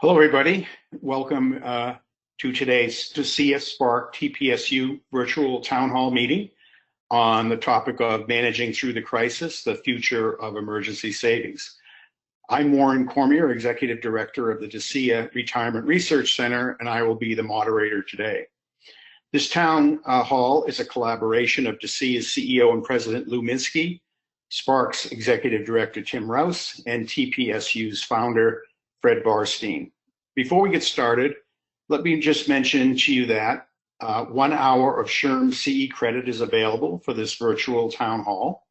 Hello, everybody. Welcome to today's DCEA Spark TPSU virtual town hall meeting on the topic of managing through the crisis, the future of emergency savings. I'm Warren Cormier, Executive Director of the DCEA Retirement Research Center, and I will be the moderator today. This town hall is a collaboration of DCEA's CEO and President Lou Minsky, Spark's Executive Director Tim Rouse, and TPSU's founder Fred Barstein. Before we get started, let me just mention to you that 1 hour of SHRM CE credit is available for this virtual town hall.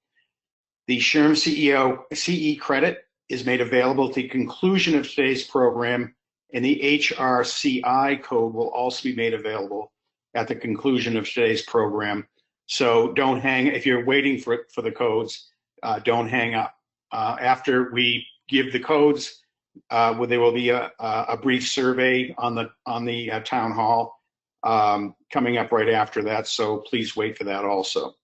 The SHRM CE credit is made available at the conclusion of today's program, and the HRCI code will also be made available at the conclusion of today's program. So don't hang, if you're waiting for the codes, don't hang up. After we give the codes, there will be a brief survey on the town hall coming up right after that, so please wait for that also.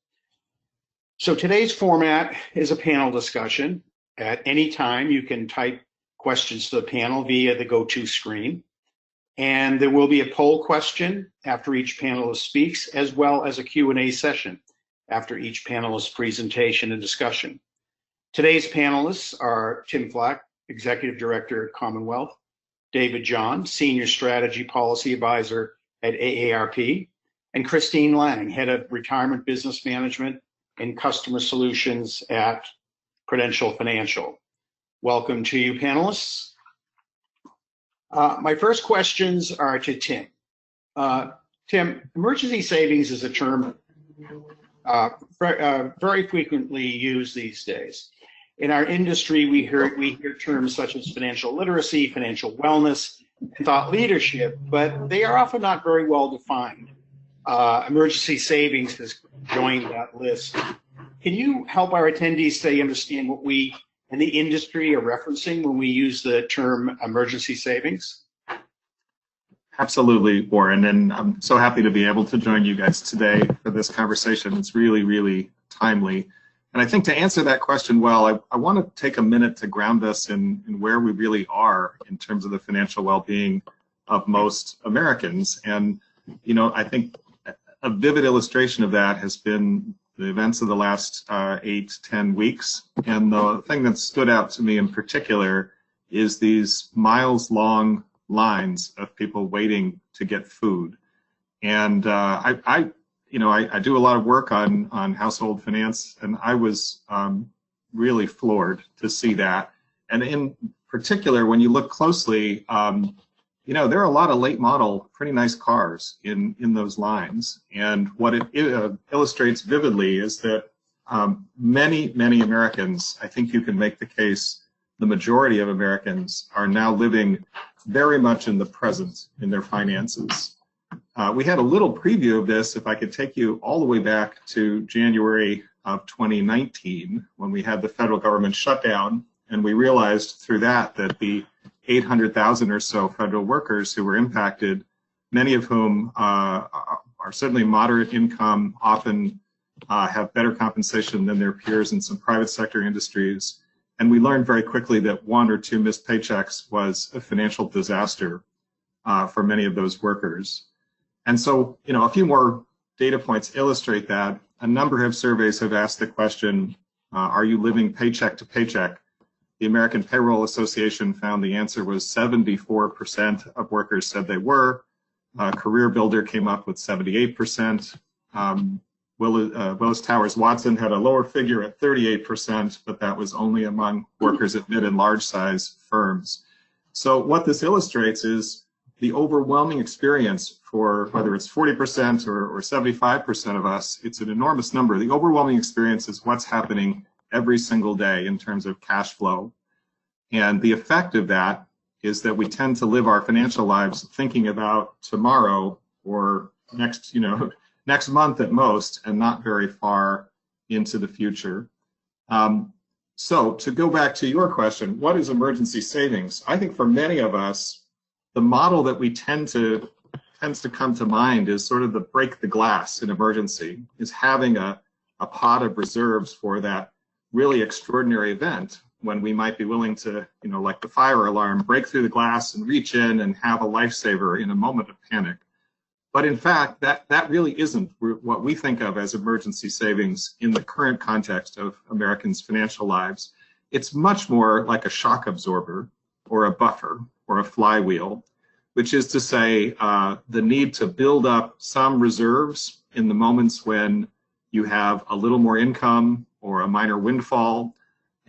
So today's format is a panel discussion. At any time, you can type questions to the panel via the GoTo screen, and there will be a poll question after each panelist speaks, as well as a Q&A session after each panelist's presentation and discussion. Today's panelists are Tim Flack, Executive Director at Commonwealth, David John, Senior Strategy Policy Advisor at AARP, and Christine Lang, Head of Retirement Business Management and Customer Solutions at Prudential Financial. Welcome to you, panelists. My first questions are to Tim. Tim, emergency savings is a term very frequently used these days. In our industry, we hear terms such as financial literacy, financial wellness, and thought leadership, but they are often not very well defined. Emergency savings has joined that list. Can you help our attendees today understand what we in the industry are referencing when we use the term emergency savings? Absolutely, Warren, and I'm so happy to be able to join you guys today for this conversation. It's really, really timely. And I think to answer that question well, I want to take a minute to ground us in where we really are in terms of the financial well-being of most Americans. And, you know, I think a vivid illustration of that has been the events of the last 8-10 weeks. And the thing that stood out to me in particular is these miles-long lines of people waiting to get food. And I do a lot of work on household finance, and I was really floored to see that. And in particular, when you look closely, there are a lot of late model, pretty nice cars in those lines. And what it illustrates vividly is that many Americans, I think you can make the case, the majority of Americans are now living very much in the present in their finances. We had a little preview of this, if I could take you all the way back to January of 2019, when we had the federal government shutdown, and we realized through that the 800,000 or so federal workers who were impacted, many of whom are certainly moderate income, often have better compensation than their peers in some private sector industries. And we learned very quickly that 1 or 2 missed paychecks was a financial disaster for many of those workers. And so, a few more data points illustrate that. A number of surveys have asked the question, are you living paycheck to paycheck? The American Payroll Association found the answer was 74% of workers said they were. Career Builder came up with 78%. Willis Towers Watson had a lower figure at 38%, but that was only among workers at mid and large size firms. So what this illustrates is the overwhelming experience for whether it's 40% or 75% of us, it's an enormous number. The overwhelming experience is what's happening every single day in terms of cash flow. And the effect of that is that we tend to live our financial lives thinking about tomorrow or next month at most, and not very far into the future. So to go back to your question, what is emergency savings? I think for many of us, the model that we tends to come to mind is sort of the break the glass in emergency, is having a pot of reserves for that really extraordinary event. when we might be willing to, like the fire alarm, break through the glass and reach in and have a lifesaver in a moment of panic. But in fact, that really isn't what we think of as emergency savings in the current context of Americans' financial lives. It's much more like a shock absorber or a buffer or a flywheel, which is to say the need to build up some reserves in the moments when you have a little more income or a minor windfall.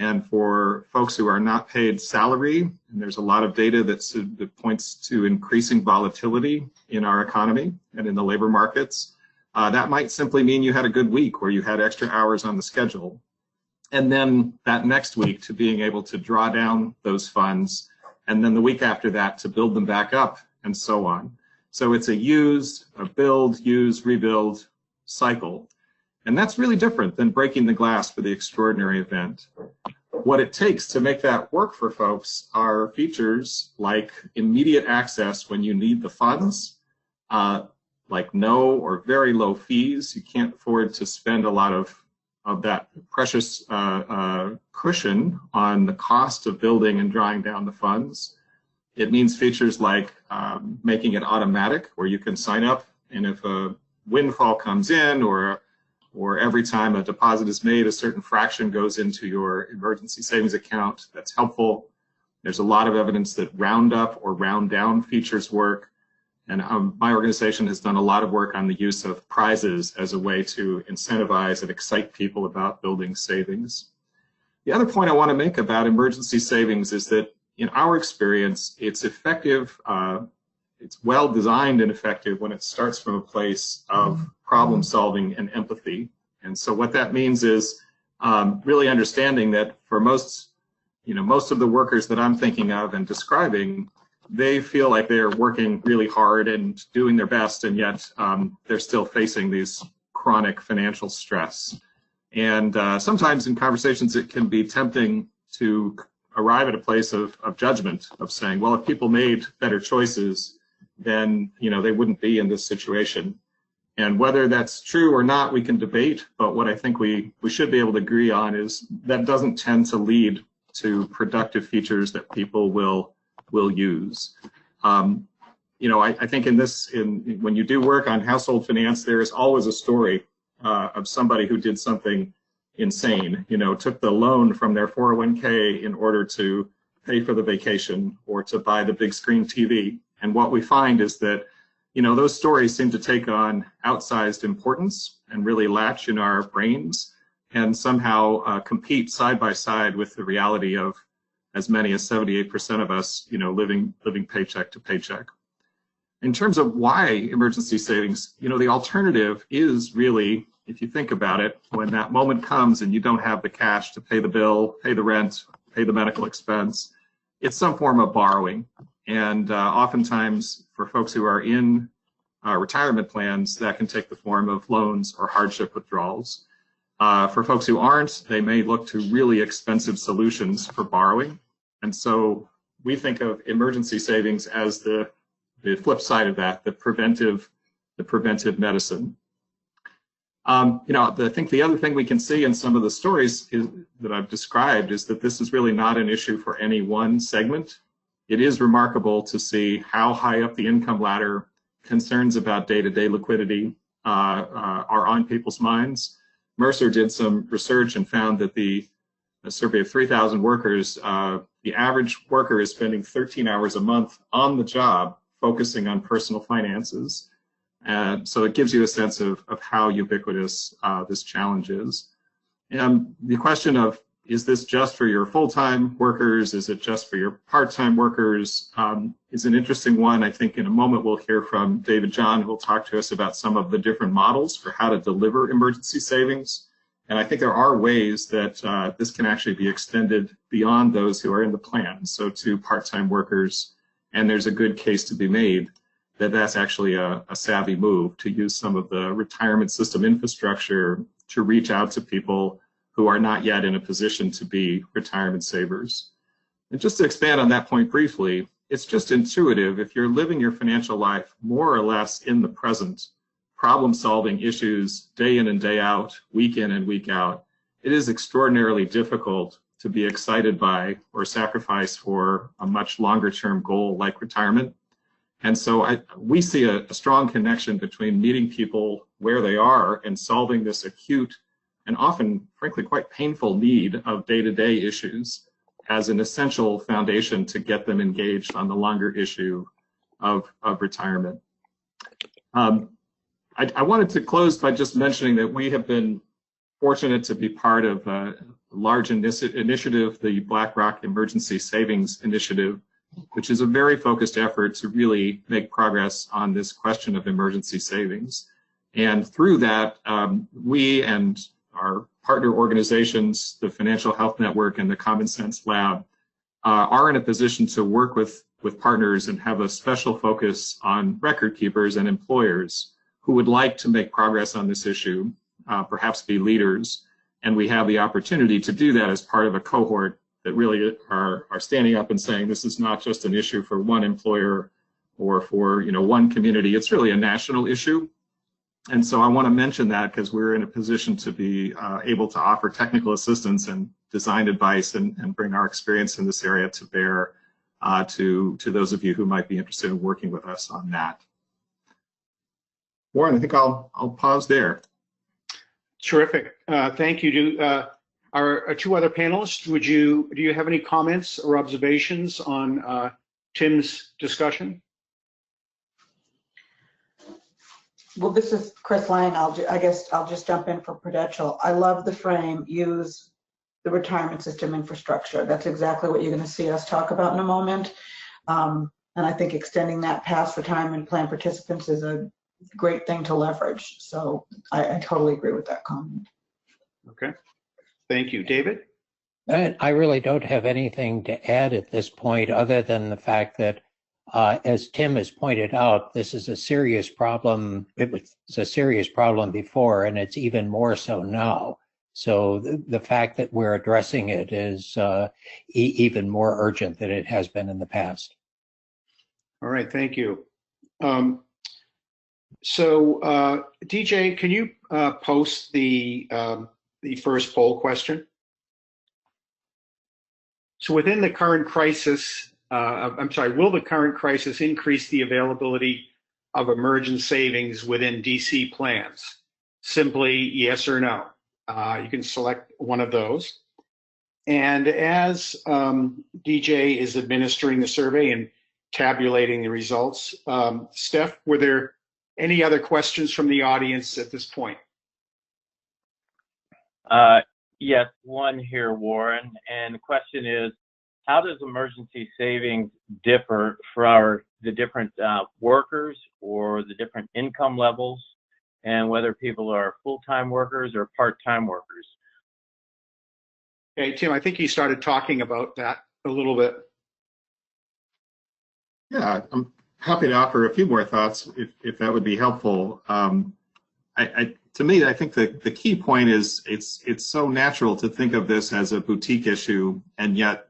And for folks who are not paid salary, and there's a lot of data that points to increasing volatility in our economy and in the labor markets, that might simply mean you had a good week where you had extra hours on the schedule. And then that next week to being able to draw down those funds, and then the week after that to build them back up, and so on. So it's a build, use, rebuild cycle. And that's really different than breaking the glass for the extraordinary event. What it takes to make that work for folks are features like immediate access when you need the funds, like no or very low fees. You can't afford to spend a lot of that precious cushion on the cost of building and drawing down the funds. It means features like making it automatic, where you can sign up, and if a windfall comes in or every time a deposit is made, a certain fraction goes into your emergency savings account. That's helpful. There's a lot of evidence that round up or round down features work. And my organization has done a lot of work on the use of prizes as a way to incentivize and excite people about building savings. The other point I want to make about emergency savings is that in our experience, it's effective, it's well designed and effective when it starts from a place of problem solving and empathy. And so what that means is really understanding that for most of the workers that I'm thinking of and describing, they feel like they're working really hard and doing their best, and yet they're still facing these chronic financial stress. And sometimes in conversations, it can be tempting to arrive at a place of judgment, of saying, well, if people made better choices, then they wouldn't be in this situation. And whether that's true or not, we can debate, but what I think we should be able to agree on is that doesn't tend to lead to productive features that people will use. I think when you do work on household finance, there is always a story of somebody who did something insane, took the loan from their 401k in order to pay for the vacation or to buy the big screen TV. And what we find is that, those stories seem to take on outsized importance and really latch in our brains and somehow compete side by side with the reality of as many as 78% of us, living paycheck to paycheck. In terms of why emergency savings, the alternative is really, if you think about it, when that moment comes and you don't have the cash to pay the bill, pay the rent, pay the medical expense, it's some form of borrowing. And oftentimes for folks who are in retirement plans, that can take the form of loans or hardship withdrawals. For folks who aren't, they may look to really expensive solutions for borrowing. And so we think of emergency savings as the flip side of that, the preventive medicine. I think the other thing we can see in some of the stories that I've described is that this is really not an issue for any one segment. It is remarkable to see how high up the income ladder concerns about day-to-day liquidity are on people's minds. Mercer did some research and found that a survey of 3,000 workers, the average worker is spending 13 hours a month on the job focusing on personal finances. So it gives you a sense of how ubiquitous this challenge is. And the question of, is this just for your full-time workers? Is it just for your part-time workers? Is an interesting one. I think in a moment we'll hear from David John, who will talk to us about some of the different models for how to deliver emergency savings. And I think there are ways that this can actually be extended beyond those who are in the plan, so to part-time workers. And there's a good case to be made that that's actually a savvy move to use some of the retirement system infrastructure to reach out to people who are not yet in a position to be retirement savers. And just to expand on that point briefly, it's just intuitive. If you're living your financial life more or less in the present, problem-solving issues day in and day out, week in and week out, it is extraordinarily difficult to be excited by or sacrifice for a much longer term goal like retirement. And so we see a strong connection between meeting people where they are and solving this acute and often, frankly, quite painful need of day-to-day issues as an essential foundation to get them engaged on the longer issue of retirement. I wanted to close by just mentioning that we have been fortunate to be part of a large initiative, the BlackRock Emergency Savings Initiative, which is a very focused effort to really make progress on this question of emergency savings. And through that, we and our partner organizations, the Financial Health Network and the Common Sense Lab, are in a position to work with partners and have a special focus on record keepers and employers who would like to make progress on this issue, perhaps be leaders. And we have the opportunity to do that as part of a cohort that really are standing up and saying this is not just an issue for one employer or for one community. It's really a national issue. And so I want to mention that because we're in a position to be able to offer technical assistance and design advice and bring our experience in this area to bear to those of you who might be interested in working with us on that. Warren, I think I'll pause there. Terrific. Thank you. Our two other panelists, do you have any comments or observations on Tim's discussion? Well, this is Chris Lang. I guess I'll just jump in for Prudential. I love the frame, use the retirement system infrastructure. That's exactly what you're going to see us talk about in a moment. And I think extending that past retirement plan participants is a great thing to leverage. So I totally agree with that comment. Okay. Thank you. David? I really don't have anything to add at this point other than the fact that, as Tim has pointed out, this is a serious problem. It was a serious problem before, and it's even more so now. So the fact that we're addressing it is even more urgent than it has been in the past. All right. Thank you. So, DJ, can you post the first poll question? So within the current crisis, will the current crisis increase the availability of emergent savings within DC plans? Simply yes or no. You can select one of those. And as DJ is administering the survey and tabulating the results, Steph, were there any other questions from the audience at this point? Yes, one here, Warren. And the question is, how does emergency savings differ for the different workers or the different income levels, and whether people are full-time workers or part-time workers? Okay, Tim, I think you started talking about that a little bit. Yeah, I'm happy to offer a few more thoughts if that would be helpful. To me, I think the key point is it's so natural to think of this as a boutique issue, and yet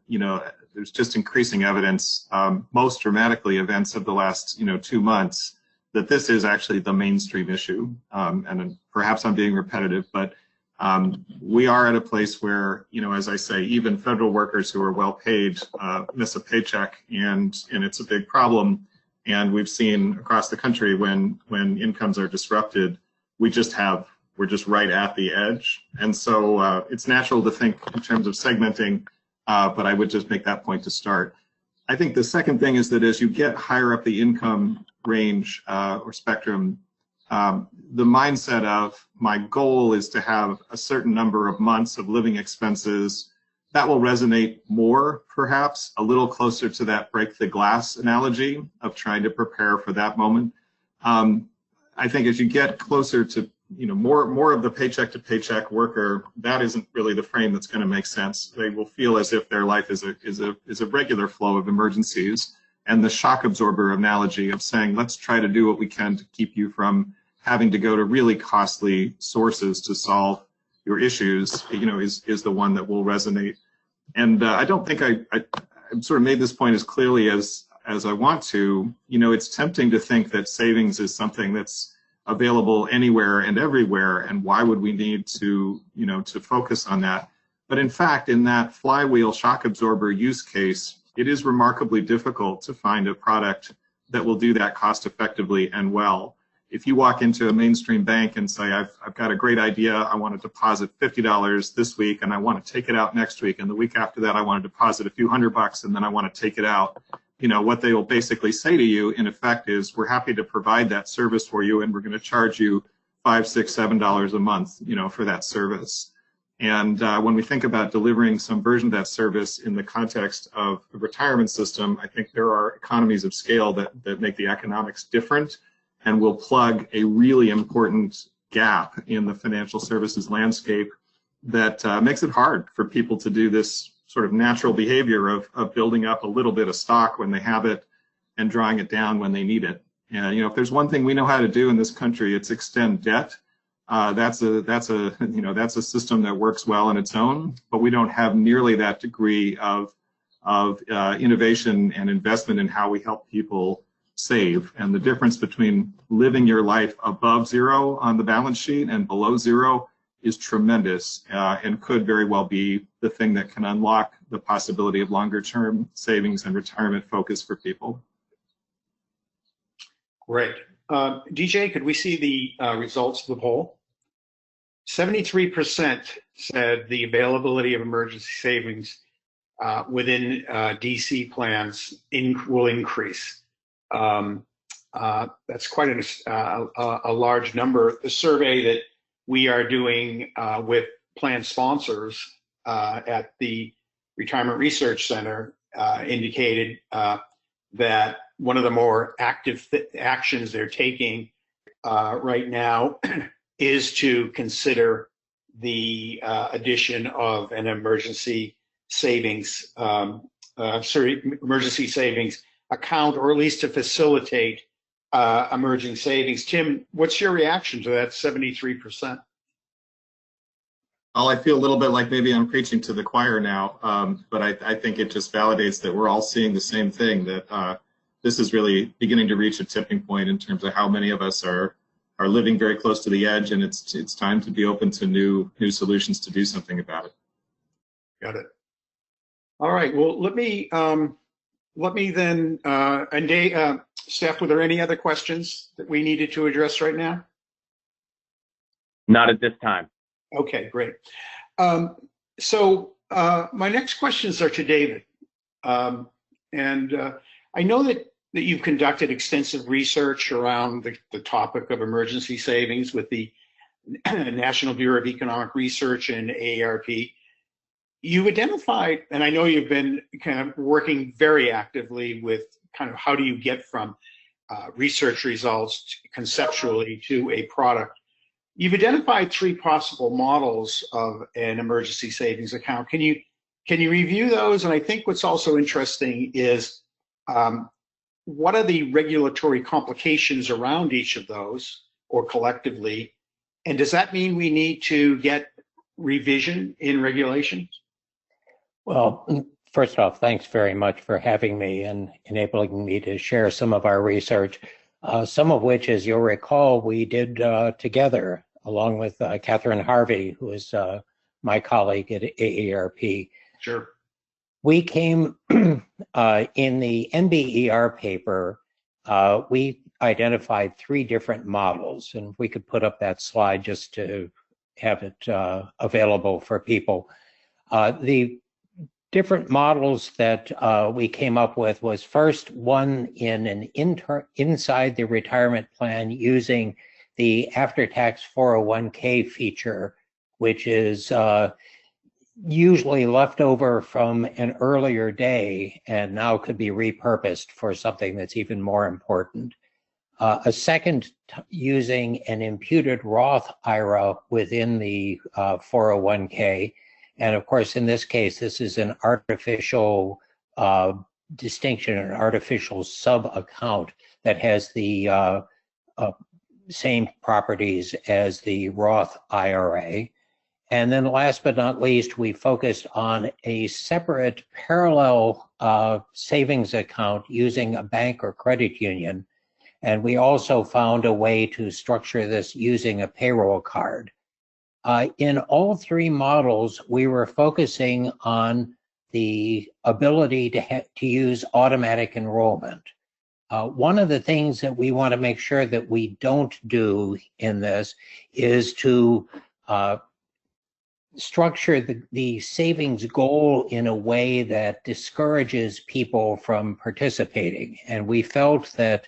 there's just increasing evidence, most dramatically events of the last 2 months, that this is actually the mainstream issue. And perhaps I'm being repetitive, but we are at a place where as I say, even federal workers who are well paid miss a paycheck, and it's a big problem. And we've seen across the country when incomes are disrupted, we're just right at the edge. And so it's natural to think in terms of segmenting, but I would just make that point to start. I think the second thing is that as you get higher up the income range or spectrum, the mindset of my goal is to have a certain number of months of living expenses, that will resonate more, perhaps, a little closer to that break the glass analogy of trying to prepare for that moment. I think as you get closer to more of the paycheck to paycheck worker, that isn't really the frame that's going to make sense. They will feel as if their life is a regular flow of emergencies, and the shock absorber analogy of saying let's try to do what we can to keep you from having to go to really costly sources to solve your issues, is the one that will resonate. And I don't think I sort of made this point as clearly as I want to. It's tempting to think that savings is something that's available anywhere and everywhere, and why would we need to to focus on that? But in fact, in that flywheel shock absorber use case, it is remarkably difficult to find a product that will do that cost effectively and well. If you walk into a mainstream bank and say, I've got a great idea, I want to deposit $50 this week and I want to take it out next week, and the week after that I want to deposit a few $100 and then I want to take it out, what they will basically say to you in effect is, we're happy to provide that service for you and we're going to charge you $5, $6, $7 a month, for that service. And when we think about delivering some version of that service in the context of the retirement system, I think there are economies of scale that make the economics different and will plug a really important gap in the financial services landscape that makes it hard for people to do this sort of natural behavior of building up a little bit of stock when they have it and drawing it down when they need it. And if there's one thing we know how to do in this country, it's extend debt. That's a system that works well on its own, but we don't have nearly that degree of innovation and investment in how we help people save. And the difference between living your life above zero on the balance sheet and below zero is tremendous, and could very well be the thing that can unlock the possibility of longer term savings and retirement focus for people. Great. DJ, could we see the results of the poll? 73% said the availability of emergency savings within DC plans will increase. That's quite a large number. The survey that we are doing with plan sponsors at the Retirement Research Center indicated that one of the more active actions they're taking right now is to consider the addition of an emergency savings account, or at least to facilitate emerging savings. Tim, what's your reaction to that 73%? Well, I feel a little bit like maybe I'm preaching to the choir now, but I think it just validates that we're all seeing the same thing, that this is really beginning to reach a tipping point in terms of how many of us are living very close to the edge, and it's time to be open to new solutions to do something about it. Got it. All right. Well, let me then, and Dave, Steph, were there any other questions that we needed to address right now? Not at this time. Okay, great. So my next questions are to David. And I know that you've conducted extensive research around the topic of emergency savings with the National Bureau of Economic Research and AARP. You've identified, and I know you've been kind of working very actively with kind of how do you get from research results conceptually to a product. You've identified 3 possible models of an emergency savings account. Can you review those? And I think what's also interesting is what are the regulatory complications around each of those, or collectively? And does that mean we need to get revision in regulations? Well, first off, thanks very much for having me and enabling me to share some of our research, some of which, as you'll recall, we did together, along with Catherine Harvey, who is my colleague at AARP. Sure. We came in the NBER paper, we identified 3 different models, and we could put up that slide just to have it available for people. The different models that we came up with was first one in an inside the retirement plan using the after-tax 401k feature, which is usually left over from an earlier day and now could be repurposed for something that's even more important. A second using an imputed Roth IRA within the 401k. And of course, in this case, this is an artificial distinction, an artificial sub-account that has the same properties as the Roth IRA. And then last but not least, we focused on a separate parallel savings account using a bank or credit union. And we also found a way to structure this using a payroll card. In all three models, we were focusing on the ability to use automatic enrollment. One of the things that we want to make sure that we don't do in this is to structure the savings goal in a way that discourages people from participating. And we felt that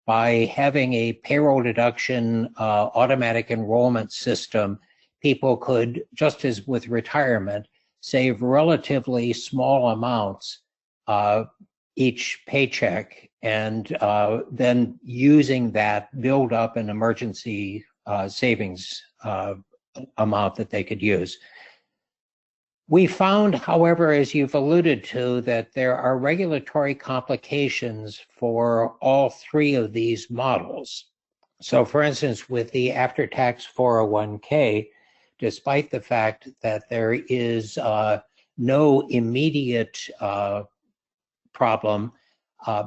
by having a payroll deduction automatic enrollment system, people could, just as with retirement, save relatively small amounts each paycheck, and then using that build up an emergency savings amount that they could use. We found, however, as you've alluded to, that there are regulatory complications for all three of these models. So for instance, with the after-tax 401k, despite the fact that there is no immediate problem,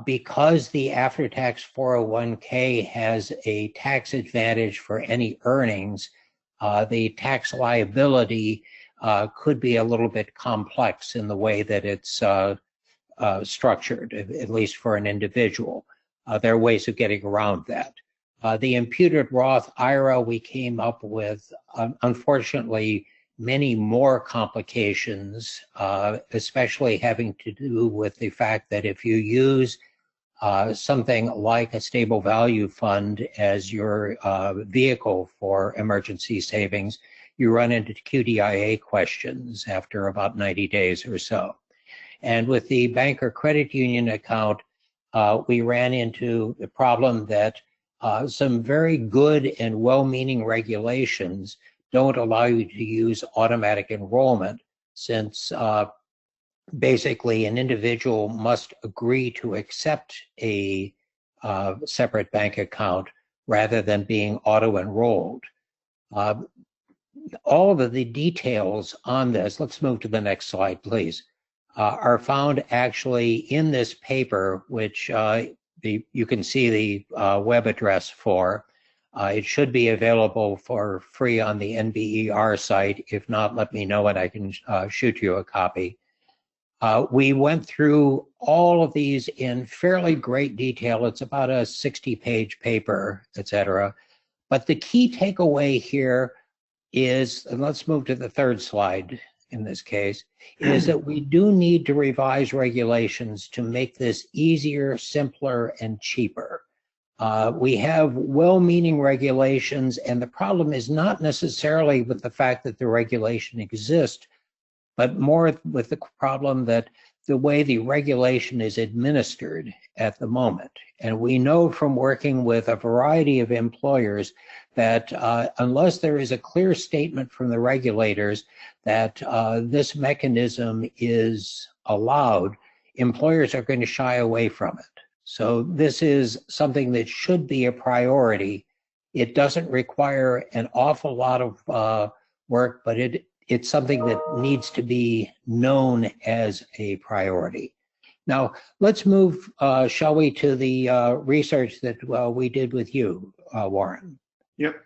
because the after-tax 401k has a tax advantage for any earnings, the tax liability could be a little bit complex in the way that it's structured, at least for an individual. There are ways of getting around that. The imputed Roth IRA, we came up with, unfortunately, many more complications, especially having to do with the fact that if you use something like a stable value fund as your vehicle for emergency savings, you run into QDIA questions after about 90 days or so. And with the bank or credit union account, we ran into the problem that some very good and well-meaning regulations don't allow you to use automatic enrollment, since basically an individual must agree to accept a separate bank account rather than being auto-enrolled. All of the details on this, let's move to the next slide, please, are found actually in this paper, which you can see the web address for. It should be available for free on the NBER site. If not, let me know and I can shoot you a copy. We went through all of these in fairly great detail. It's about a 60-page paper, etc. But the key takeaway here is, and let's move to the third slide in this case, is that we do need to revise regulations to make this easier, simpler, and cheaper. We have well-meaning regulations, and the problem is not necessarily with the fact that the regulation exists, but more with the problem that the way the regulation is administered at the moment. And we know from working with a variety of employers that unless there is a clear statement from the regulators that this mechanism is allowed, employers are going to shy away from it. So this is something that should be a priority. It doesn't require an awful lot of work, but it's something that needs to be known as a priority. Now, let's move, shall we, to the research that we did with you, Warren. Yep.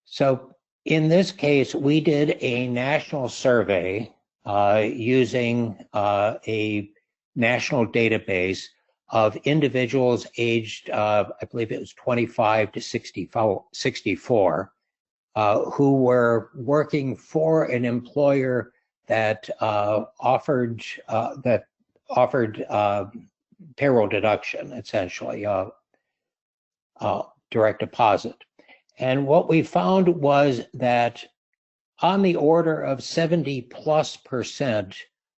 So in this case, we did a national survey using a national database of individuals aged, I believe it was 25 to 64, who were working for an employer that offered payroll deduction, essentially, direct deposit. And what we found was that on the order of 70+%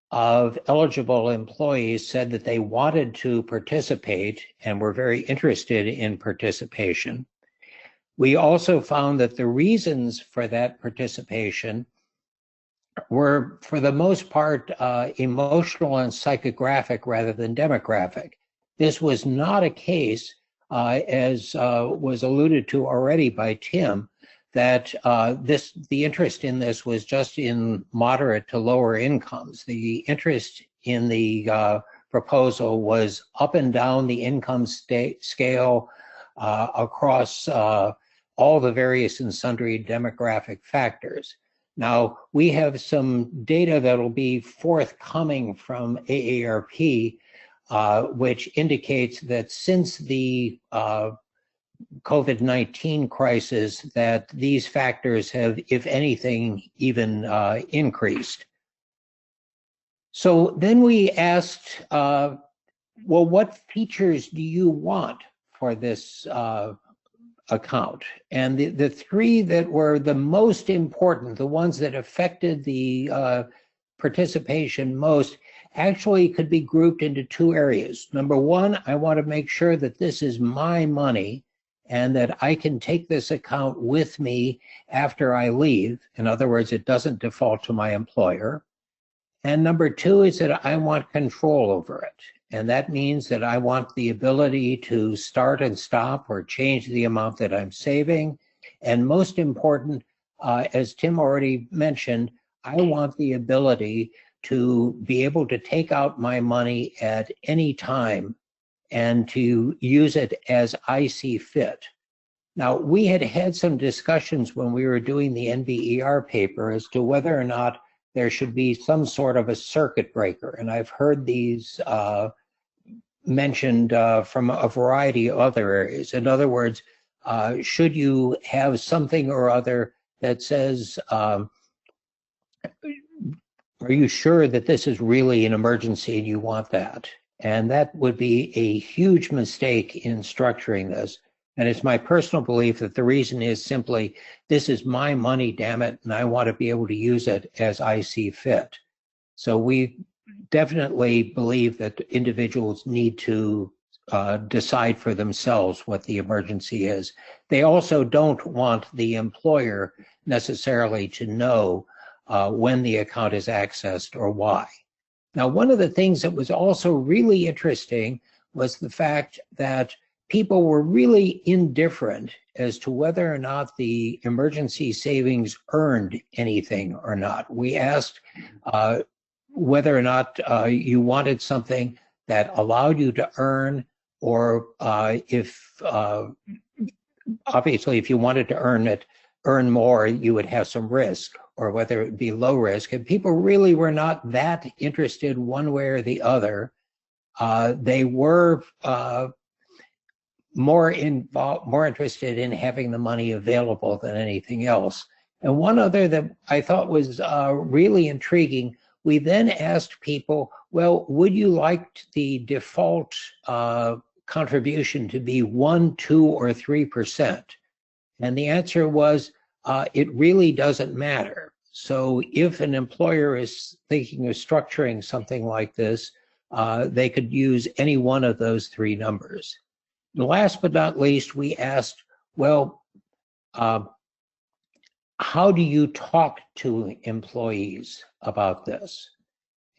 of eligible employees said that they wanted to participate and were very interested in participation. We also found that the reasons for that participation were, for the most part, emotional and psychographic rather than demographic. This was not a case, as was alluded to already by Tim, that the interest in this was just in moderate to lower incomes. The interest in the proposal was up and down the income scale across all the various and sundry demographic factors. Now, we have some data that will be forthcoming from AARP, which indicates that since the COVID-19 crisis, that these factors have, if anything, even increased. So then we asked, well, what features do you want for this account? And the three that were the most important, the ones that affected the participation most, actually could be grouped into two areas. Number one, I want to make sure that this is my money and that I can take this account with me after I leave. In other words, it doesn't default to my employer. And number two is that I want control over it. And that means that I want the ability to start and stop or change the amount that I'm saving. And most important, as Tim already mentioned, I want the ability to be able to take out my money at any time and to use it as I see fit. Now, we had had some discussions when we were doing the NBER paper as to whether or not there should be some sort of a circuit breaker. And I've heard these mentioned from a variety of other areas. In other words, should you have something or other that says, are you sure that this is really an emergency and you want that? And that would be a huge mistake in structuring this. And it's my personal belief that the reason is simply, this is my money, damn it, and I want to be able to use it as I see fit. So we definitely believe that individuals need to decide for themselves what the emergency is. They also don't want the employer necessarily to know when the account is accessed or why. Now, one of the things that was also really interesting was the fact that people were really indifferent as to whether or not the emergency savings earned anything or not. We asked whether or not you wanted something that allowed you to earn, or if obviously if you wanted to earn more, you would have some risk, or whether it would be low risk. And people really were not that interested one way or the other. They were more interested in having the money available than anything else. And one other that I thought was really intriguing, we then asked people, well, would you like the default contribution to be 1%, 2%, or 3%? And the answer was, it really doesn't matter. So if an employer is thinking of structuring something like this, they could use any one of those three numbers. And last but not least, we asked, well, how do you talk to employees about this?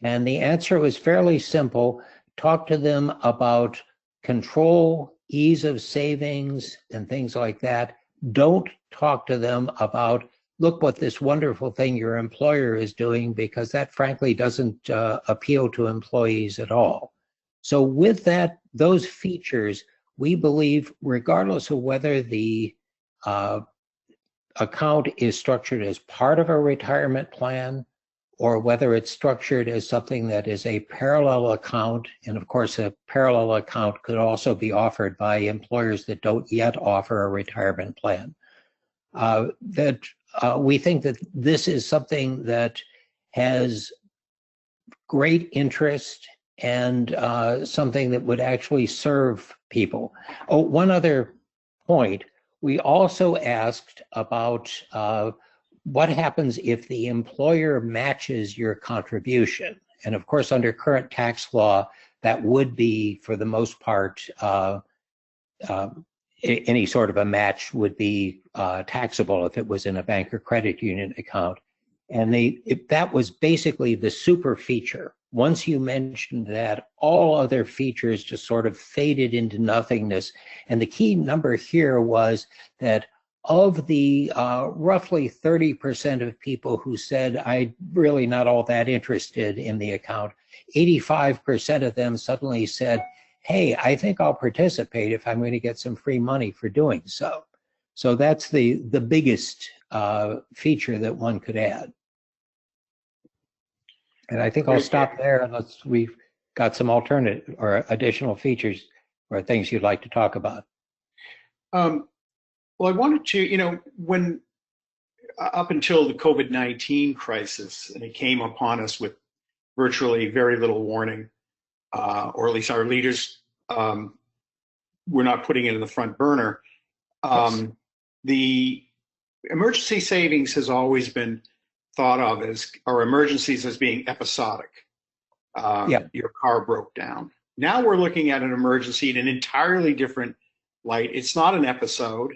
And the answer was fairly simple. Talk to them about control, ease of savings, and things like that. Don't talk to them about, look what this wonderful thing your employer is doing, because that frankly doesn't appeal to employees at all. So with that, those features, we believe, regardless of whether the account is structured as part of a retirement plan or whether it's structured as something that is a parallel account, and of course a parallel account could also be offered by employers that don't yet offer a retirement plan, we think that this is something that has great interest and something that would actually serve people. Oh, one other point, we also asked about what happens if the employer matches your contribution. And of course, under current tax law, that would be, for the most part, any sort of a match would be taxable if it was in a bank or credit union account. And that was basically the super feature. Once you mentioned that, all other features just sort of faded into nothingness. And the key number here was that of the roughly 30% of people who said, I'm really not all that interested in the account, 85% of them suddenly said, hey, I think I'll participate if I'm going to get some free money for doing so. So that's the biggest feature that one could add. And I think I'll stop there unless we've got some alternate or additional features or things you'd like to talk about. Well, I wanted to, when up until the COVID-19 crisis, and it came upon us with virtually very little warning, or at least our leaders were not putting it in the front burner. The emergency savings has always been thought of as, or emergencies as being episodic. Your car broke down. Now we're looking at an emergency in an entirely different light. It's not an episode,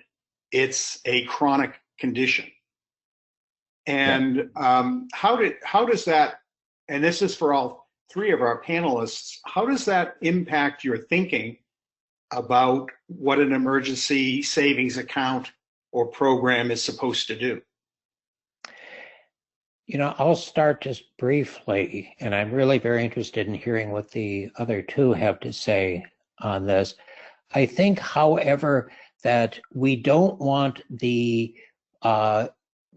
it's a chronic condition. And how does that, and this is for all three of our panelists, how does that impact your thinking about what an emergency savings account or program is supposed to do? I'll start just briefly, and I'm really very interested in hearing what the other two have to say on this. I think, however, that we don't want the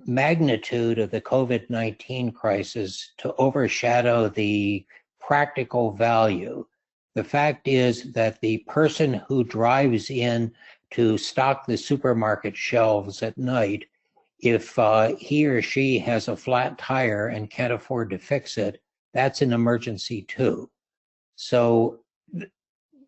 magnitude of the COVID-19 crisis to overshadow the practical value. The fact is that the person who drives in to stock the supermarket shelves at night, if he or she has a flat tire and can't afford to fix it, that's an emergency too. So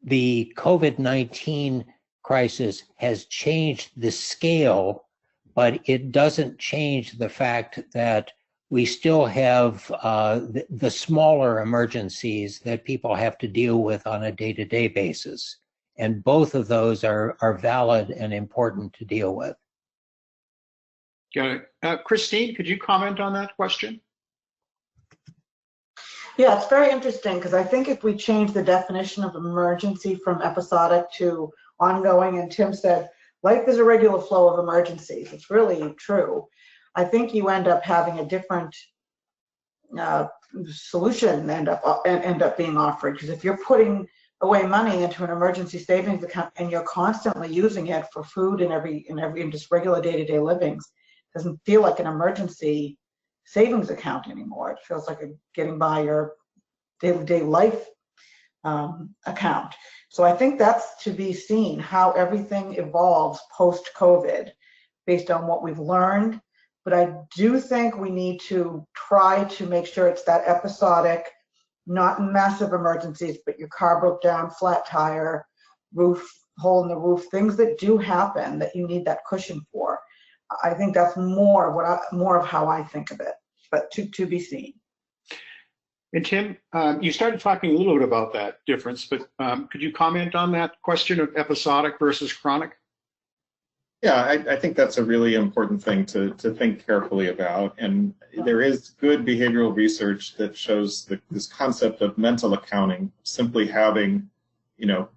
the COVID-19 crisis has changed the scale, but it doesn't change the fact that we still have the smaller emergencies that people have to deal with on a day-to-day basis. And both of those are valid and important to deal with. Got it. Christine, could you comment on that question? Yeah, it's very interesting because I think if we change the definition of emergency from episodic to ongoing, and Tim said, life is a regular flow of emergencies. It's really true. I think you end up having a different solution end up being offered, because if you're putting away money into an emergency savings account and you're constantly using it for food and just regular day-to-day livings, it doesn't feel like an emergency savings account anymore. It feels like getting by your day-to-day life account. So I think that's to be seen, how everything evolves post-COVID based on what we've learned. But I do think we need to try to make sure it's that episodic, not massive emergencies, but your car broke down, flat tire, roof, hole in the roof, things that do happen that you need that cushion for. I think that's more of how I think of it, but to be seen. And Tim, you started talking a little bit about that difference, but could you comment on that question of episodic versus chronic? Yeah, I think that's a really important thing to think carefully about. And there is good behavioral research that shows this concept of mental accounting, simply having,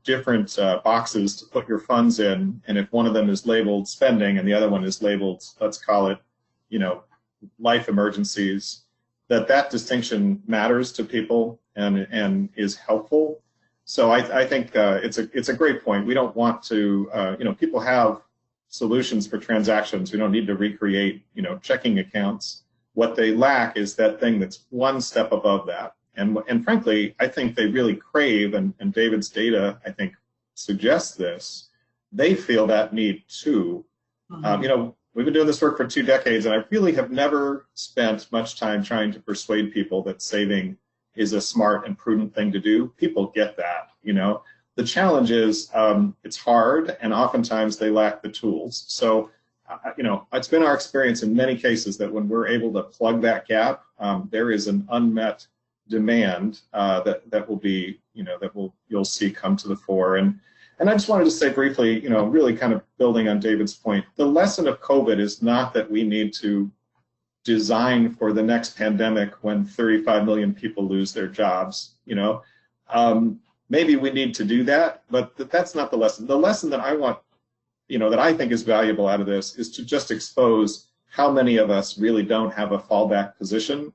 different boxes to put your funds in. And if one of them is labeled spending and the other one is labeled, let's call it, life emergencies, that distinction matters to people and is helpful. So I think it's a great point. We don't want to, people have solutions for transactions. We don't need to recreate, checking accounts. What they lack is that thing that's one step above that. And frankly, I think they really crave, and David's data, I think, suggests this, they feel that need too. Mm-hmm. We've been doing this work for 2 decades, and I really have never spent much time trying to persuade people that saving is a smart and prudent thing to do. People get that, The challenge is it's hard, and oftentimes they lack the tools. So, it's been our experience in many cases that when we're able to plug that gap, there is an unmet demand that will be, you'll see come to the fore. And I just wanted to say briefly, really kind of building on David's point, the lesson of COVID is not that we need to design for the next pandemic when 35 million people lose their jobs, Maybe we need to do that, but that's not the lesson. The lesson that I want, that I think is valuable out of this is to just expose how many of us really don't have a fallback position.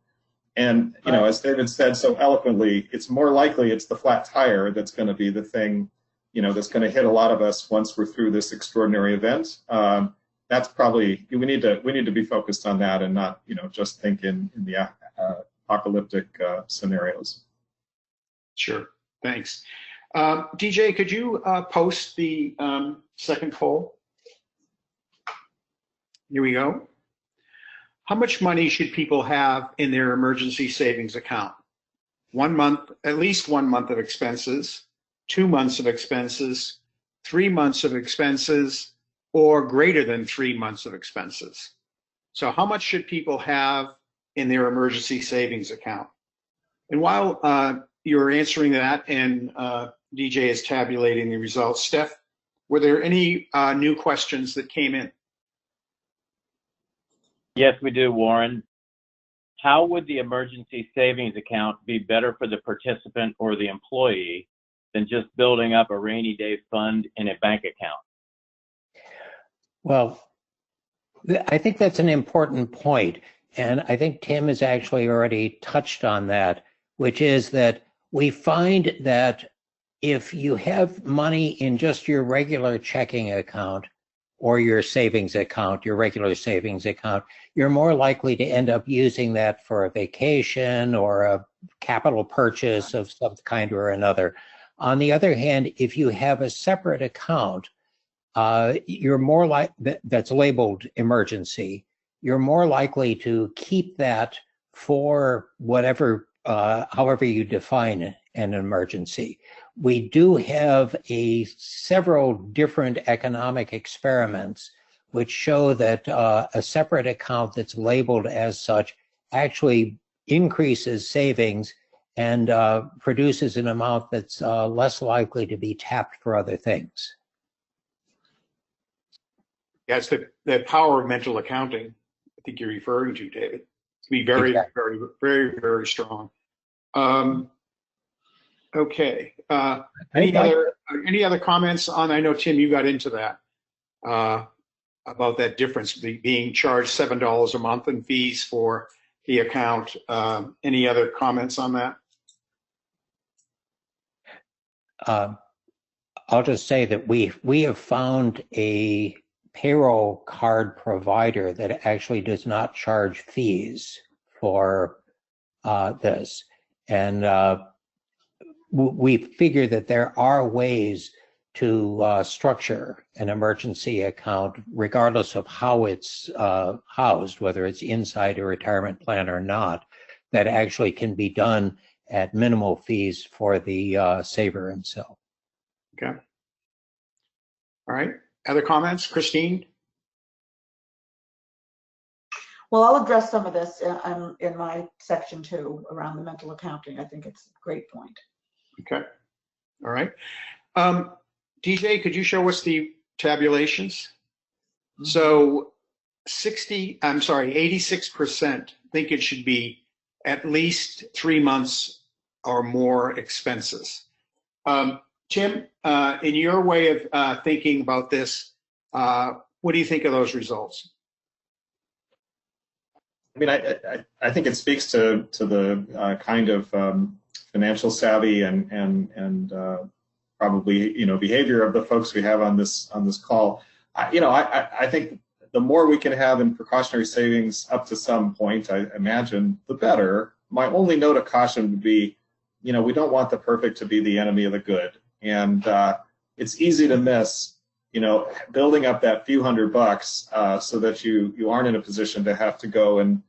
And, as David said so eloquently, it's more likely it's the flat tire that's going to be the thing, that's going to hit a lot of us once we're through this extraordinary event. that's probably, we need to be focused on that and not, just think in the apocalyptic scenarios. Sure, thanks. DJ, could you post the second poll? Here we go. How much money should people have in their emergency savings account? 1 month, at least 1 month of expenses, 2 months of expenses, 3 months of expenses, or greater than 3 months of expenses. So how much should people have in their emergency savings account? And while you're answering that and DJ is tabulating the results, Steph, were there any new questions that came in? Yes, we do, Warren. How would the emergency savings account be better for the participant or the employee than just building up a rainy day fund in a bank account? Well, I think that's an important point, and I think Tim has actually already touched on that, which is that we find that if you have money in just your regular checking account or your savings account, your regular savings account, you're more likely to end up using that for a vacation or a capital purchase of some kind or another. On the other hand, if you have a separate account, you're more that's labeled emergency, you're more likely to keep that for whatever, however you define an emergency. We do have several different economic experiments which show that a separate account that's labeled as such actually increases savings and produces an amount that's less likely to be tapped for other things. Yes, the power of mental accounting, I think you're referring to, David. To be very, Exactly. very, very strong. Okay. Any other comments on? I know Tim, you got into that about that difference being charged $7 a month in fees for the account. Any other comments on that? I'll just say that we have found a payroll card provider that actually does not charge fees for this, and we figure that there are ways to structure an emergency account regardless of how it's housed, whether it's inside a retirement plan or not, that actually can be done at minimal fees for the saver himself. Okay. All right. Other comments? Christine? Well, I'll address some of this in my section 2 around the mental accounting. I think it's a great point. Okay. All right. DJ, could you show us the tabulations? Mm-hmm. So 86% think it should be at least 3 months or more expenses. Tim, in your way of thinking about this, what do you think of those results? I mean, I think it speaks to the kind of financial savvy and probably behavior of the folks we have on this call. I think the more we can have in precautionary savings up to some point, I imagine, the better. My only note of caution would be, we don't want the perfect to be the enemy of the good. And it's easy to miss, building up that few $100 so that you aren't in a position to have to go and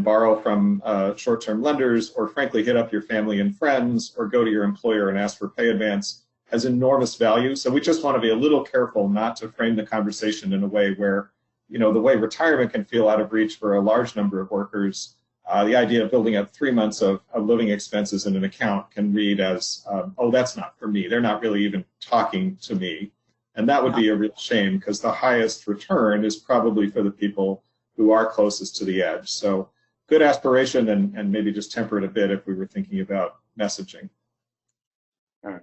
borrow from short-term lenders, or frankly hit up your family and friends, or go to your employer and ask for pay advance, has enormous value. So we just want to be a little careful not to frame the conversation in a way where, the way retirement can feel out of reach for a large number of workers, the idea of building up 3 months of living expenses in an account can read as, oh, that's not for me. They're not really even talking to me. And that would be a real shame, because the highest return is probably for the people who are closest to the edge. So good aspiration, and maybe just temper it a bit if we were thinking about messaging. All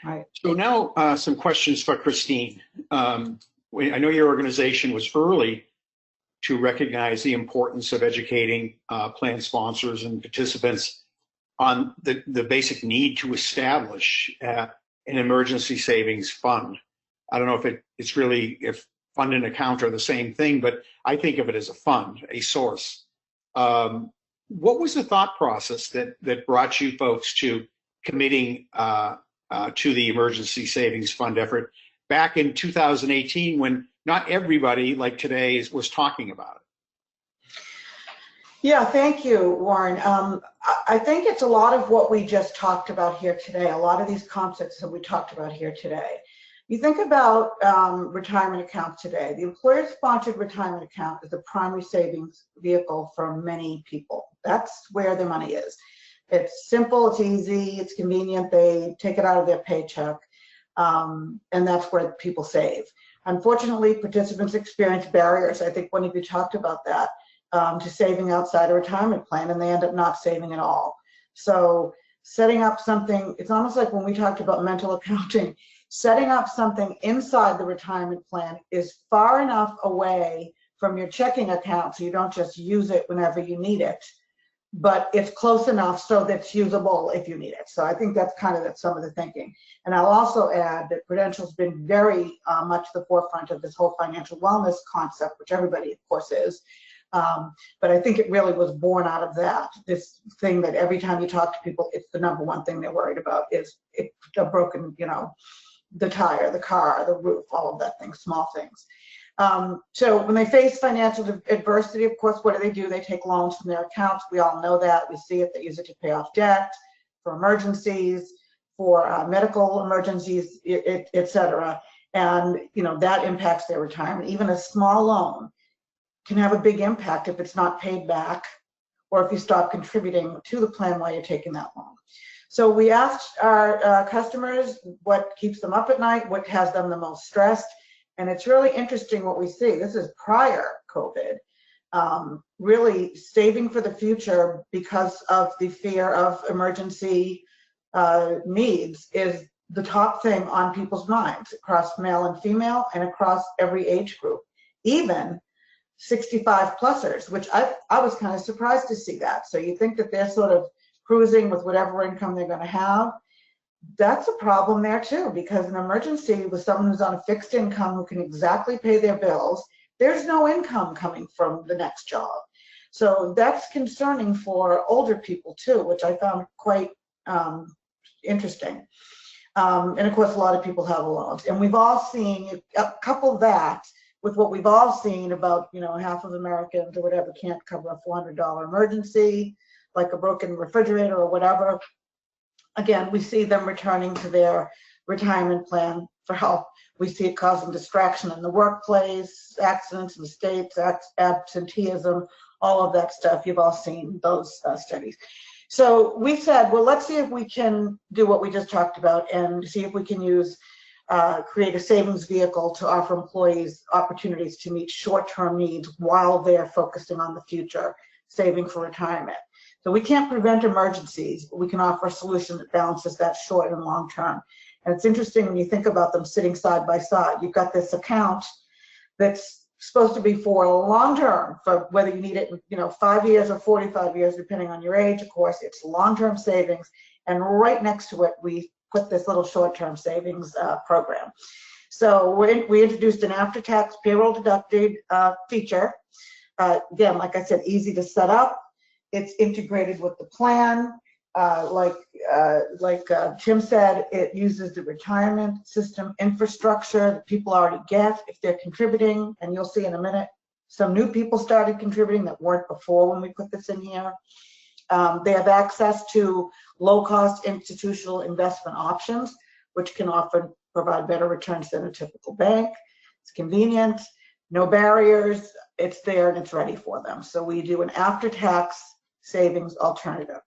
right. So now some questions for Christine. I know your organization was early to recognize the importance of educating plan sponsors and participants on the basic need to establish an emergency savings fund. I don't know if it's really, if fund and account are the same thing, but I think of it as a fund, a source. What was the thought process that brought you folks to committing to the emergency savings fund effort back in 2018 when not everybody like today was talking about it? Yeah, thank you, Warren. I think it's a lot of what we just talked about here today, a lot of these concepts that we talked about here today. You think about retirement accounts today. The employer-sponsored retirement account is the primary savings vehicle for many people. That's where their money is. It's simple, it's easy, it's convenient. They take it out of their paycheck, and that's where people save. Unfortunately, participants experience barriers. I think one of you talked about that, to saving outside a retirement plan, and they end up not saving at all. So setting up something, it's almost like when we talked about mental accounting, setting up something inside the retirement plan is far enough away from your checking account so you don't just use it whenever you need it, but it's close enough so that it's usable if you need it. So I think that's kind of some of the thinking. And I'll also add that Prudential's been very much the forefront of this whole financial wellness concept, which everybody, of course, is. But I think it really was born out of that, this thing that every time you talk to people, it's the number one thing they're worried about is a broken, the tire, the car, the roof, all of that thing, small things. So when they face financial adversity, of course, what do? They take loans from their accounts. We all know that. We see it. They use it to pay off debt, for emergencies, for medical emergencies, et cetera. And, that impacts their retirement. Even a small loan can have a big impact if it's not paid back or if you stop contributing to the plan while you're taking that loan. So we asked our customers what keeps them up at night, what has them the most stressed, and it's really interesting what we see. This is prior COVID, really saving for the future because of the fear of emergency needs is the top thing on people's minds across male and female and across every age group, even 65 plusers, which I was kind of surprised to see that. So you think that they're sort of cruising with whatever income they're going to have. That's a problem there too, because an emergency with someone who's on a fixed income who can exactly pay their bills, there's no income coming from the next job. So that's concerning for older people too, which I found quite interesting. And of course, a lot of people have loans, and we've all seen, couple that with what we've all seen about, half of Americans or whatever can't cover a $400 emergency, like a broken refrigerator or whatever. Again, we see them returning to their retirement plan for help. We see it causing distraction in the workplace, accidents, mistakes, absenteeism, all of that stuff. You've all seen those studies. So we said, well, let's see if we can do what we just talked about and see if we can create a savings vehicle to offer employees opportunities to meet short-term needs while they're focusing on the future, saving for retirement. So we can't prevent emergencies, but we can offer a solution that balances that short and long term. And it's interesting when you think about them sitting side by side. You've got this account that's supposed to be for long term, for whether you need it, 5 years or 45 years, depending on your age, of course, it's long-term savings. And right next to it, we put this little short-term savings program. So we introduced an after-tax payroll deducted feature. Again, like I said, easy to set up. It's integrated with the plan. Like Tim said, it uses the retirement system infrastructure that people already get if they're contributing. And you'll see in a minute, some new people started contributing that weren't before when we put this in here. They have access to low-cost institutional investment options, which can often provide better returns than a typical bank. It's convenient, no barriers. It's there and it's ready for them. So we do an after-tax savings alternative.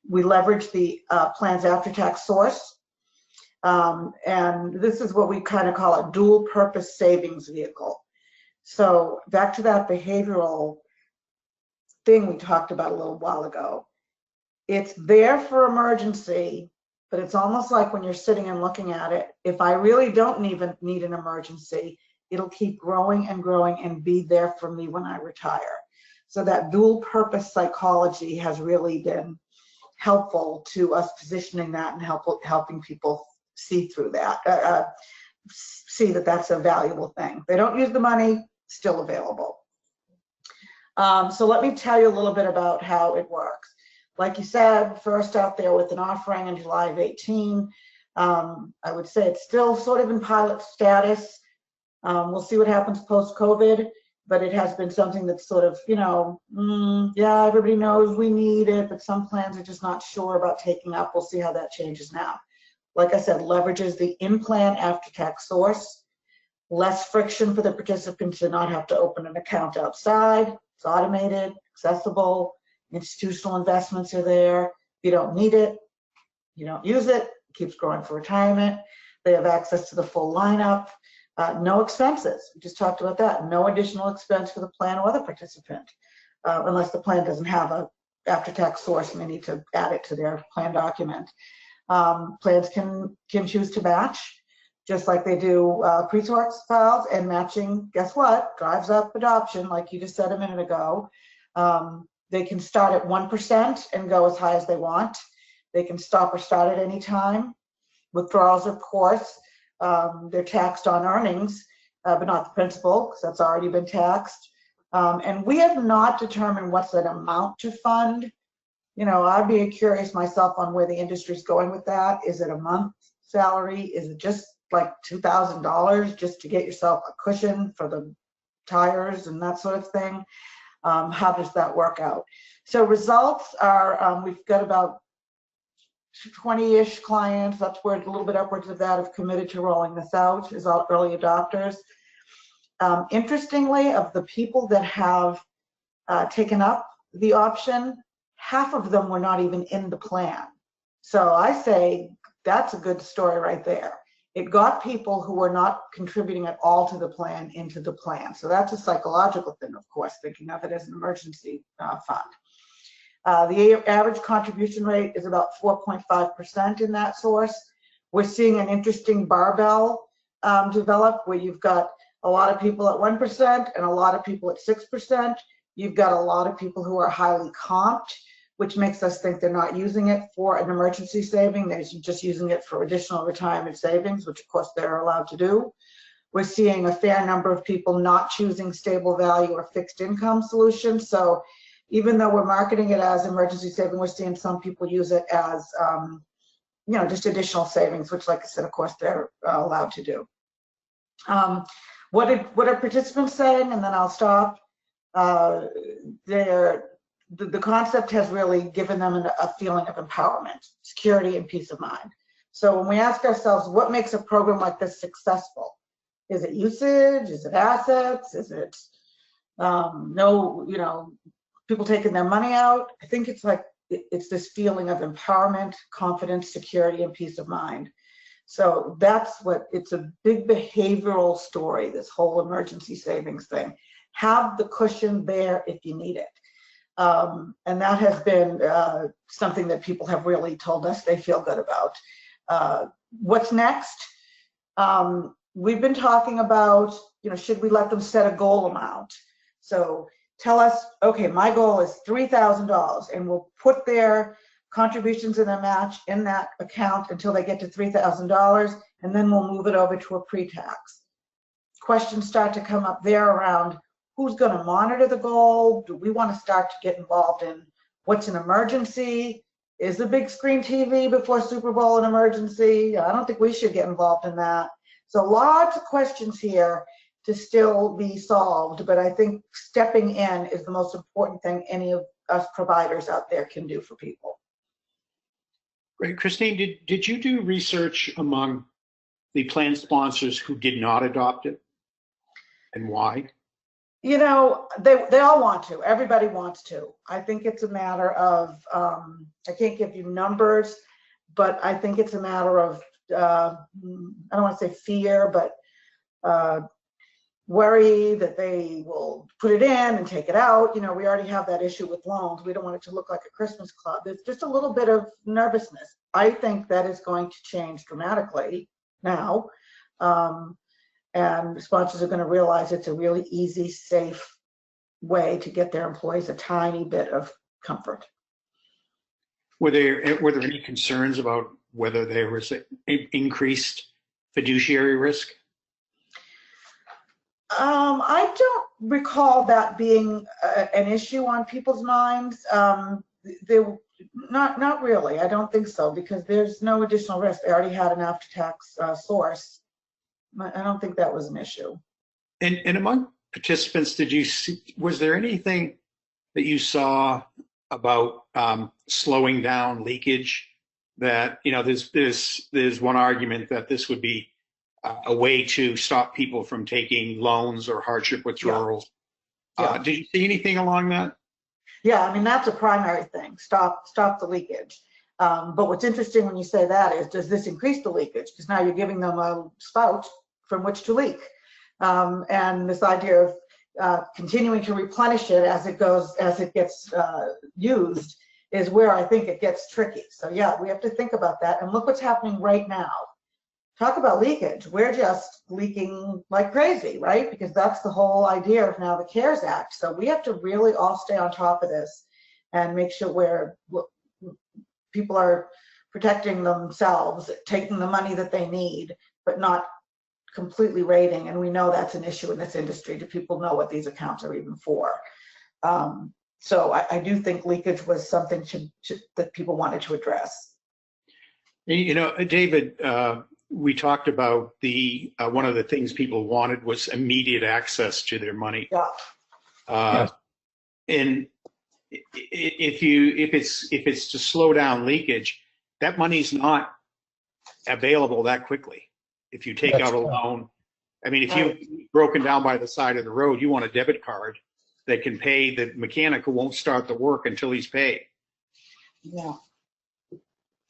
We leverage the plan's after-tax source, and this is what we kind of call a dual-purpose savings vehicle. So back to that behavioral thing we talked about a little while ago. It's there for emergency, but it's almost like when you're sitting and looking at it, if I really don't even need an emergency, it'll keep growing and growing and be there for me when I retire. So that dual purpose psychology has really been helpful to us positioning that and helping people see through that, see that that's a valuable thing. If they don't use the money, still available. So let me tell you a little bit about how it works. Like you said, first out there with an offering in July of 18. I would say it's still sort of in pilot status. We'll see what happens post-COVID, but it has been something that's sort of, yeah, everybody knows we need it, but some plans are just not sure about taking up. We'll see how that changes now. Like I said, leverages the in-plan after-tax source, less friction for the participant to not have to open an account outside. It's automated, accessible, institutional investments are there. If you don't need it, you don't use it, it keeps growing for retirement. They have access to the full lineup. No expenses. We just talked about that. No additional expense for the plan or the participant, unless the plan doesn't have a after-tax source and they need to add it to their plan document. Plans can choose to match, just like they do pre-source files, and matching, guess what, drives up adoption, like you just said a minute ago. They can start at 1% and go as high as they want. They can stop or start at any time. Withdrawals, of course, they're taxed on earnings, but not the principal, because that's already been taxed. And we have not determined what's an amount to fund. I'd be curious myself on where the industry's going with that. Is it a month salary? Is it just like $2,000 just to get yourself a cushion for the tires and that sort of thing? How does that work out? So results are, we've got about 20-ish clients, that's where a little bit upwards of that have committed to rolling this out as early adopters. Interestingly, of the people that have taken up the option, half of them were not even in the plan. So I say that's a good story right there. It got people who were not contributing at all to the plan into the plan. So that's a psychological thing, of course, thinking of it as an emergency fund. The average contribution rate is about 4.5% in that source. We're seeing an interesting barbell develop where you've got a lot of people at 1% and a lot of people at 6%. You've got a lot of people who are highly comped, which makes us think they're not using it for an emergency saving. They're just using it for additional retirement savings, which of course they're allowed to do. We're seeing a fair number of people not choosing stable value or fixed income solutions. So even though we're marketing it as emergency saving, we're seeing some people use it as, just additional savings, which, like I said, of course, they're allowed to do. What are participants saying? And then I'll stop. The concept has really given them a feeling of empowerment, security, and peace of mind. So when we ask ourselves, what makes a program like this successful? Is it usage? Is it assets? Is it people taking their money out? I think it's this feeling of empowerment, confidence, security, and peace of mind. So it's a big behavioral story, this whole emergency savings thing. Have the cushion there if you need it. And that has been something that people have really told us they feel good about. What's next? We've been talking about, should we let them set a goal amount? So tell us, okay, my goal is $3,000, and we'll put their contributions in their match in that account until they get to $3,000, and then we'll move it over to a pre-tax. Questions start to come up there around who's going to monitor the goal? Do we want to start to get involved in what's an emergency? Is the big screen TV before Super Bowl an emergency? I don't think we should get involved in that. So lots of questions here to still be solved, but I think stepping in is the most important thing any of us providers out there can do for people. Great. Christine, did you do research among the plan sponsors who did not adopt it, and why? They all want to. Everybody wants to. I think it's a matter of, I can't give you numbers, but I think it's a matter of, I don't want to say fear, but worry that they will put it in and take it out. We already have that issue with loans. We don't want it to look like a Christmas club. There's just a little bit of nervousness. I think that is going to change dramatically now. And sponsors are going to realize it's a really easy, safe way to get their employees a tiny bit of comfort. Were there any concerns about whether there was an increased fiduciary risk? I don't recall that being an issue on people's minds. Not really. I don't think so, because there's no additional risk. They already had an after-tax source. I don't think that was an issue. And among participants, was there anything that you saw about slowing down leakage? That, there's one argument that this would be a way to stop people from taking loans or hardship withdrawals. Yeah. Did you see anything along that? Yeah, I mean, that's a primary thing. Stop the leakage. But what's interesting when you say that is, does this increase the leakage? Because now you're giving them a spout from which to leak. And this idea of continuing to replenish it as it gets used is where I think it gets tricky. So yeah, we have to think about that. And look what's happening right now. Talk about leakage. We're just leaking like crazy, right? Because that's the whole idea of now the CARES Act. So we have to really all stay on top of this and make sure people are protecting themselves, taking the money that they need, but not completely raiding. And we know that's an issue in this industry. Do people know what these accounts are even for? So I do think leakage was something that people wanted to address. David, we talked about one of the things people wanted was immediate access to their money. Yeah. Yes. And if it's to slow down leakage, that money's not available that quickly. If you take out a loan, I mean, if you're broken down by the side of the road, you want a debit card that can pay the mechanic who won't start the work until he's paid. Yeah.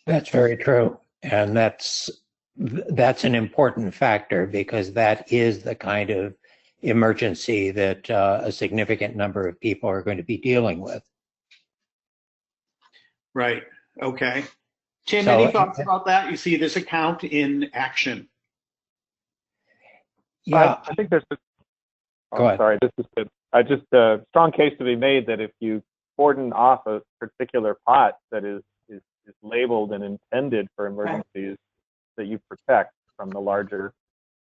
That's very true. And that's an important factor, because that is the kind of emergency that a significant number of people are going to be dealing with. Right. Okay. Tim, So, any thoughts about that? You see this account in action. Yeah. I think there's Go ahead. Sorry, this is good. Just a strong case to be made that if you cordon off a particular pot that is labeled and intended for emergencies, that you protect from the larger.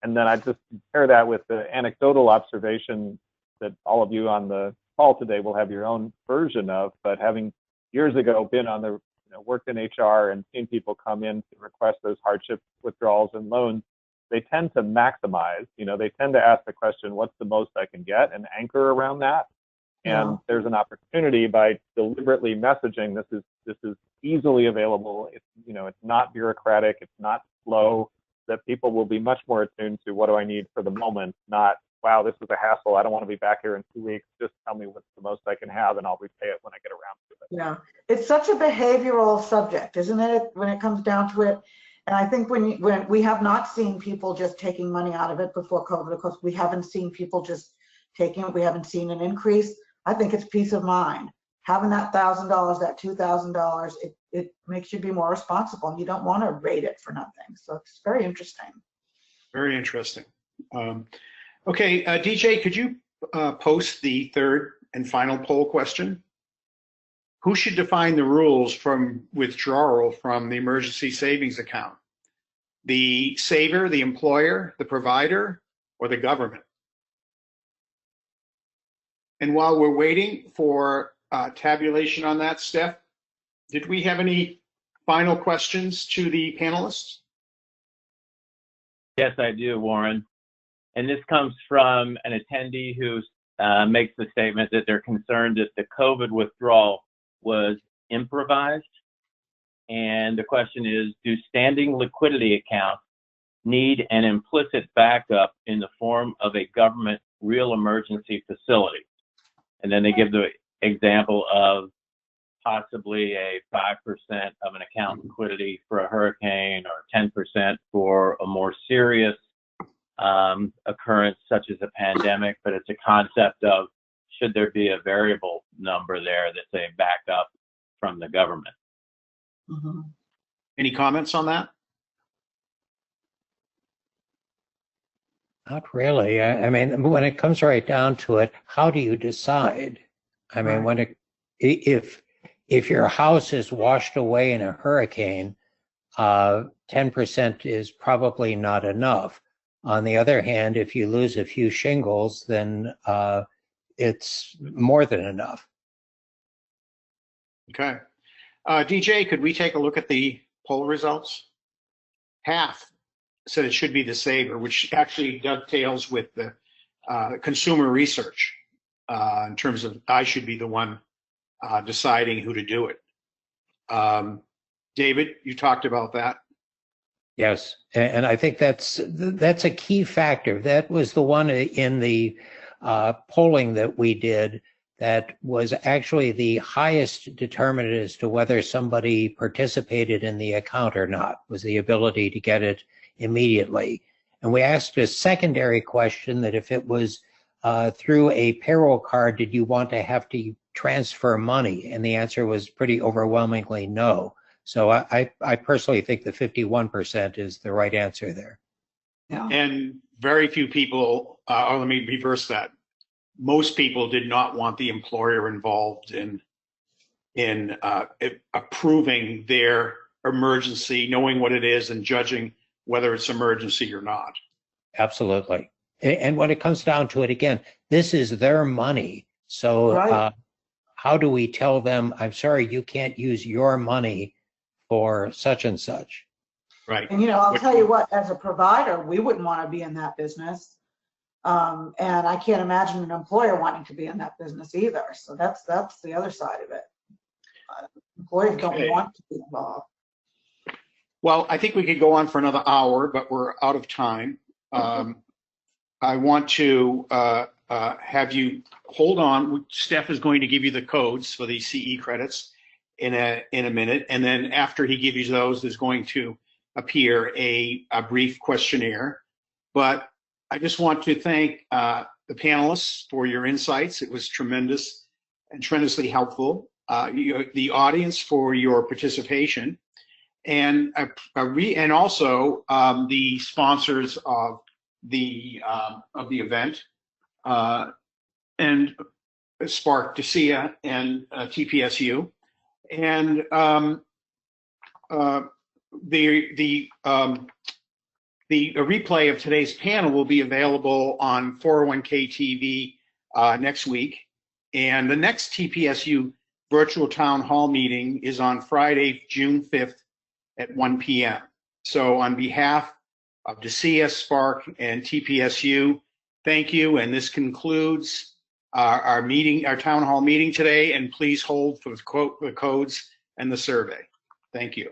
And then I just pair that with the anecdotal observation that all of you on the call today will have your own version of, but having years ago been on the, worked in HR and seen people come in to request those hardship withdrawals and loans, they tend to maximize, they tend to ask the question, what's the most I can get, and anchor around that. And there's an opportunity by deliberately messaging, this is easily available. It's not bureaucratic, it's not slow, that people will be much more attuned to what do I need for the moment, not, wow, this is a hassle, I don't want to be back here in 2 weeks, just tell me what's the most I can have and I'll repay it when I get around to it. Yeah, it's such a behavioral subject, isn't it, when it comes down to it? And I think when we have not seen people just taking money out of it before COVID, of course, we haven't seen people just taking it, we haven't seen an increase. I think it's peace of mind. Having that $1,000, that $2,000, it makes you be more responsible, and you don't want to raid it for nothing. So it's very interesting. Very interesting. Okay, DJ, could you post the third and final poll question? Who should define the rules from withdrawal from the emergency savings account? The saver, the employer, the provider, or the government? And while we're waiting for tabulation on that, Steph, did we have any final questions to the panelists? Yes, I do, Warren. And this comes from an attendee who makes the statement that they're concerned that the COVID withdrawal was improvised. And the question is, do standing liquidity accounts need an implicit backup in the form of a government real emergency facility? And then they give the example of possibly a 5% of an account liquidity for a hurricane, or 10% for a more serious occurrence such as a pandemic. But it's a concept of, should there be a variable number there that's a backup from the government? Mm-hmm. Any comments on that? Not really. I mean, when it comes right down to it, how do you decide? I mean, if your house is washed away in a hurricane, 10% is probably not enough. On the other hand, if you lose a few shingles, then it's more than enough. Okay. DJ, could we take a look at the poll results? Half said it should be the saver, which actually dovetails with the consumer research in terms of I should be the one deciding who to do it. David, you talked about that. Yes, and I think that's a key factor. That was the one in the polling that we did that was actually the highest determinant as to whether somebody participated in the account or not, was the ability to get it immediately. And we asked a secondary question that if it was through a payroll card, did you want to have to transfer money? And the answer was pretty overwhelmingly no. So I personally think the 51% is the right answer there. Yeah. And very few people, let me reverse that. Most people did not want the employer involved in approving their emergency, knowing what it is and judging whether it's emergency or not. Absolutely. And when it comes down to it, again, this is their money. So Right. how do we tell them, I'm sorry, you can't use your money for such and such? Right. And, I'll tell you what, as a provider, we wouldn't want to be in that business. And I can't imagine an employer wanting to be in that business either. So that's the other side of it. Employers don't want to be involved. Well, I think we could go on for another hour, but we're out of time. I want to have you hold on. Steph is going to give you the codes for the CE credits in a minute, and then after he gives you those, there's going to appear a brief questionnaire. But I just want to thank the panelists for your insights. It was tremendous and tremendously helpful. The audience for your participation, and also the sponsors of the event, and Spark, DECIA, and TPSU, and the replay of today's panel will be available on 401k TV next week, and the next TPSU virtual town hall meeting is on Friday, June 5th at 1 p.m. So on behalf of DECIA, Spark, and TPSU, thank you, and this concludes our meeting, our town hall meeting today, and please hold for the codes and the survey. Thank you.